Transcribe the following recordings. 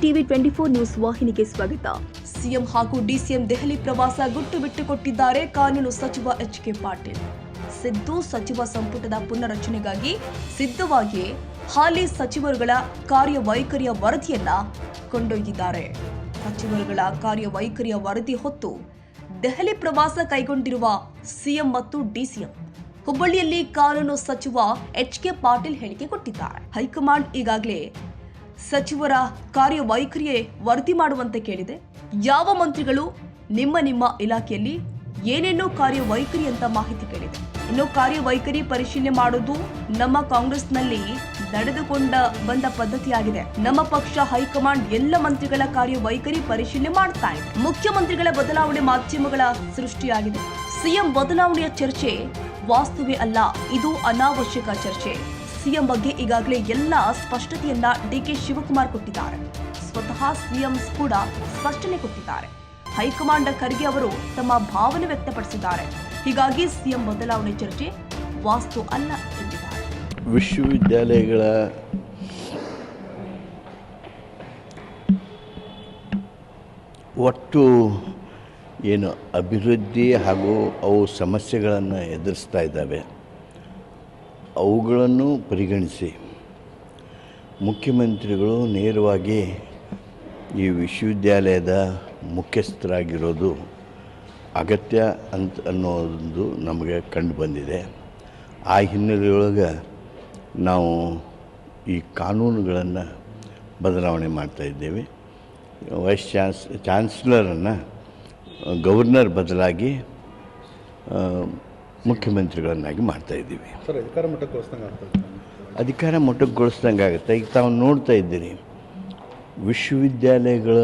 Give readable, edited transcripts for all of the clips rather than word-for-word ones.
TV 24 news ವಾಹಿನಿಗೆ ಸ್ವಾಗತ. CM ಹಾಗೂ ಡಿಸಿಎಂ ದೆಹಲಿ ಪ್ರವಾಸ ಗುಟ್ಟು ಬಿಟ್ಟುಕೊಟ್ಟಿದ್ದಾರೆ ಕಾನೂನು ಸಚಿವ ಎಚ್.ಕೆ. ಪಾಟೀಲ್. ಸಿದ್ದು ಸಚಿವ ಸಂಪುಟದ ಪುನರಚನೆಗಾಗಿ ಸಿದ್ಧವಾಗಿ ಹಾಲಿ ಸಚಿವರುಗಳ ಕಾರ್ಯವೈಖರಿಯ ವರದಿಯನ್ನ ಕೊಂಡೊಯ್ದಿದ್ದಾರೆ. ಸಚಿವರುಗಳ ಕಾರ್ಯವೈಖರಿಯ ವರದಿ ಹೊತ್ತು ದೆಹಲಿ ಪ್ರವಾಸ ಕೈಗೊಂಡಿರುವ ಸಿಎಂ ಮತ್ತು ಡಿಸಿಎಂ ಹುಬ್ಬಳ್ಳಿಯಲ್ಲಿ ಕಾನೂನು ಸಚಿವ ಎಚ್.ಕೆ. ಪಾಟೀಲ್ ಹೇಳಿಕೆ ಕೊಟ್ಟಿದ್ದಾರೆ. ಹೈಕಮಾಂಡ್ ಈಗಾಗಲೇ ಸಚಿವರ ಕಾರ್ಯವೈಖರಿಯೇ ವರದಿ ಮಾಡುವಂತೆ ಕೇಳಿದೆ. ಯಾವ ಮಂತ್ರಿಗಳು ನಿಮ್ಮ ಇಲಾಖೆಯಲ್ಲಿ ಏನೇನೋ ಕಾರ್ಯವೈಖರಿ ಅಂತ ಮಾಹಿತಿ ಕೇಳಿದೆ. ಇನ್ನು ಕಾರ್ಯವೈಖರಿ ಪರಿಶೀಲನೆ ಮಾಡುವುದು ನಮ್ಮ ಕಾಂಗ್ರೆಸ್ನಲ್ಲಿ ನಡೆದುಕೊಂಡ ಬಂದ ಪದ್ಧತಿಯಾಗಿದೆ. ನಮ್ಮ ಪಕ್ಷ ಹೈಕಮಾಂಡ್ ಎಲ್ಲ ಮಂತ್ರಿಗಳ ಕಾರ್ಯವೈಖರಿ ಪರಿಶೀಲನೆ ಮಾಡ್ತಾ ಇದೆ. ಮುಖ್ಯಮಂತ್ರಿಗಳ ಬದಲಾವಣೆ ಮಾಧ್ಯಮಗಳ ಸೃಷ್ಟಿಯಾಗಿದೆ. ಸಿಎಂ ಬದಲಾವಣೆಯ ಚರ್ಚೆ ವಾಸ್ತವೇ ಅಲ್ಲ, ಇದು ಅನಾವಶ್ಯಕ ಚರ್ಚೆ. ಸಿಎಂ ಬಗ್ಗೆ ಈಗಾಗಲೇ ಎಲ್ಲ ಸ್ಪಷ್ಟತೆಯನ್ನ ಡಿಕೆ ಶಿವಕುಮಾರ್ ಕೊಟ್ಟಿದ್ದಾರೆ. ಸ್ವತಃ ಸಿಎಂ ಕೂಡ ಸ್ಪಷ್ಟನೆ ಕೊಟ್ಟಿದ್ದಾರೆ. ಹೈಕಮಾಂಡ್ ಖರ್ಗೆ ಅವರು ತಮ್ಮ ಭಾವನೆ ವ್ಯಕ್ತಪಡಿಸಿದ್ದಾರೆ. ಹೀಗಾಗಿ ಸಿಎಂ ಬದಲಾವಣೆ ಚರ್ಚೆ ವಾಸ್ತು ಅಲ್ಲ ಎಂದಿದ್ದಾರೆ. ವಿಶ್ವವಿದ್ಯಾಲಯಗಳ ಒಟ್ಟು ಏನು ಅಭಿವೃದ್ಧಿ ಹಾಗೂ ಅವು ಸಮಸ್ಯೆಗಳನ್ನು ಎದುರಿಸ್ತಾ ಇದ್ದಾವೆ, ಅವುಗಳನ್ನು ಪರಿಗಣಿಸಿ ಮುಖ್ಯಮಂತ್ರಿಗಳು ನೇರವಾಗಿ ಈ ವಿಶ್ವವಿದ್ಯಾಲಯದ ಮುಖ್ಯಸ್ಥರಾಗಿರೋದು ಅಗತ್ಯ ಅನ್ನೋದು ನಮಗೆ ಕಂಡು ಬಂದಿದೆ. ಆ ಹಿನ್ನೆಲೆಯೊಳಗೆ ನಾವು ಈ ಕಾನೂನುಗಳನ್ನು ಬದಲಾವಣೆ ಮಾಡ್ತಾಯಿದ್ದೇವೆ. ವೈಸ್ ಚಾನ್ಸಲರನ್ನು ಗವರ್ನರ್ ಬದಲಾಗಿ ಮುಖ್ಯಮಂತ್ರಿಗಳನ್ನಾಗಿ ಮಾಡ್ತಾಯಿದ್ದೀವಿ. ಸರ್, ಅಧಿಕಾರ ಮೊಟಕುಗೊಳಿಸ್ದಂಗೆ ಆಗುತ್ತೆ. ಈಗ ತಾವು ನೋಡ್ತಾ ಇದ್ದೀರಿ ವಿಶ್ವವಿದ್ಯಾಲಯಗಳ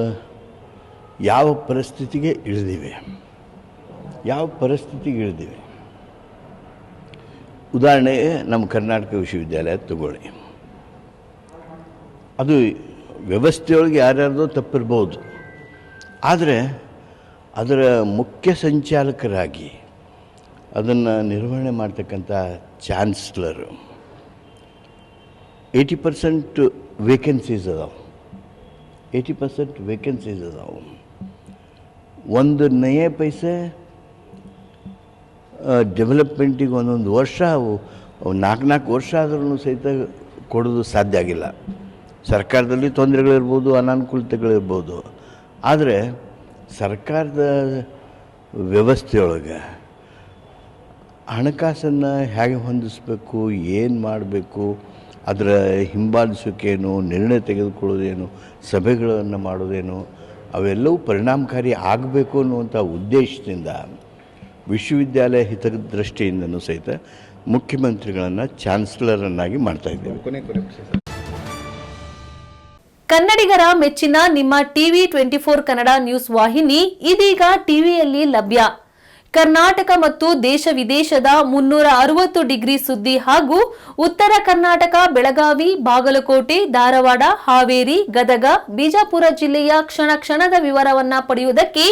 ಯಾವ ಪರಿಸ್ಥಿತಿಗೆ ಇಳಿದಿವೆ. ಉದಾಹರಣೆಗೆ ನಮ್ಮ ಕರ್ನಾಟಕ ವಿಶ್ವವಿದ್ಯಾಲಯ ತಗೊಳ್ಳಿ. ಅದು ವ್ಯವಸ್ಥೆಯೊಳಗೆ ಯಾರ್ಯಾರ್ದೋ ತಪ್ಪಿರ್ಬೋದು, ಆದರೆ ಅದರ ಮುಖ್ಯ ಸಂಚಾಲಕರಾಗಿ ಅದನ್ನು ನಿರ್ವಹಣೆ ಮಾಡ್ತಕ್ಕಂಥ ಚಾನ್ಸಲರು 80% ವೇಕೆನ್ಸೀಸ್ ಅದಾವೆ. 80% ವೇಕೆನ್ಸೀಸ್ ಅದಾವೆ. ಒಂದು ನಯೆ ಪೈಸೆ ಡೆವಲಪ್ಮೆಂಟಿಗೆ ಒಂದೊಂದು ವರ್ಷ, 4 ವರ್ಷ ಆದ್ರೂ ಸಹಿತ ಕೊಡೋದು ಸಾಧ್ಯ ಆಗಿಲ್ಲ. ಸರ್ಕಾರದಲ್ಲಿ ತೊಂದರೆಗಳಿರ್ಬೋದು, ಅನಾನುಕೂಲತೆಗಳಿರ್ಬೋದು, ಆದರೆ ಸರ್ಕಾರದ ವ್ಯವಸ್ಥೆಯೊಳಗೆ ಹಣಕಾಸನ್ನು ಹೇಗೆ ಹೊಂದಿಸಬೇಕು, ಏನು ಮಾಡಬೇಕು, ಅದರ ಹಿಂಬಾಲಿಸೋಕೇನು, ನಿರ್ಣಯ ತೆಗೆದುಕೊಳ್ಳೋದೇನು, ಸಭೆಗಳನ್ನು ಮಾಡೋದೇನು, ಅವೆಲ್ಲವೂ ಪರಿಣಾಮಕಾರಿ ಆಗಬೇಕು ಅನ್ನುವಂಥ ಉದ್ದೇಶದಿಂದ ವಿಶ್ವವಿದ್ಯಾಲಯ ಹಿತದೃಷ್ಟಿಯಿಂದನೂ ಸಹಿತ ಮುಖ್ಯಮಂತ್ರಿಗಳನ್ನು ಚಾನ್ಸಲರನ್ನಾಗಿ ಮಾಡ್ತಾಯಿದ್ದೇವೆ. ಕನ್ನಡಿಗರ ಮೆಚ್ಚಿನ ನಿಮ್ಮ ಟಿವಿ 24 ಕನ್ನಡ ನ್ಯೂಸ್ ವಾಹಿನಿ ಇದೀಗ ಟಿವಿಯಲ್ಲಿ ಲಭ್ಯ. ಕರ್ನಾಟಕ ಮತ್ತು ದೇಶ ವಿದೇಶದ 360 ಡಿಗ್ರಿ ಸುದ್ದಿ ಹಾಗೂ ಉತ್ತರ ಕರ್ನಾಟಕ, ಬೆಳಗಾವಿ, ಬಾಗಲಕೋಟೆ, ಧಾರವಾಡ, ಹಾವೇರಿ, ಗದಗ, ಬಿಜಾಪುರ ಜಿಲ್ಲೆಯ ಕ್ಷಣ ಕ್ಷಣದ ವಿವರವನ್ನ ಪಡೆಯುವುದಕ್ಕೆ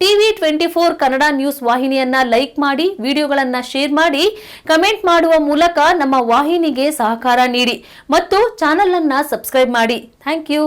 ಟಿವಿ 24 ಕನ್ನಡ ನ್ಯೂಸ್ ವಾಹಿನಿಯನ್ನ ಲೈಕ್ ಮಾಡಿ, ವಿಡಿಯೋಗಳನ್ನ ಶೇರ್ ಮಾಡಿ, ಕಮೆಂಟ್ ಮಾಡುವ ಮೂಲಕ ನಮ್ಮ ವಾಹಿನಿಗೆ ಸಹಕಾರ ನೀಡಿ ಮತ್ತು ಚಾನೆಲ್ ಅನ್ನ ಸಬ್ಸ್ಕ್ರೈಬ್ ಮಾಡಿ. Thank you.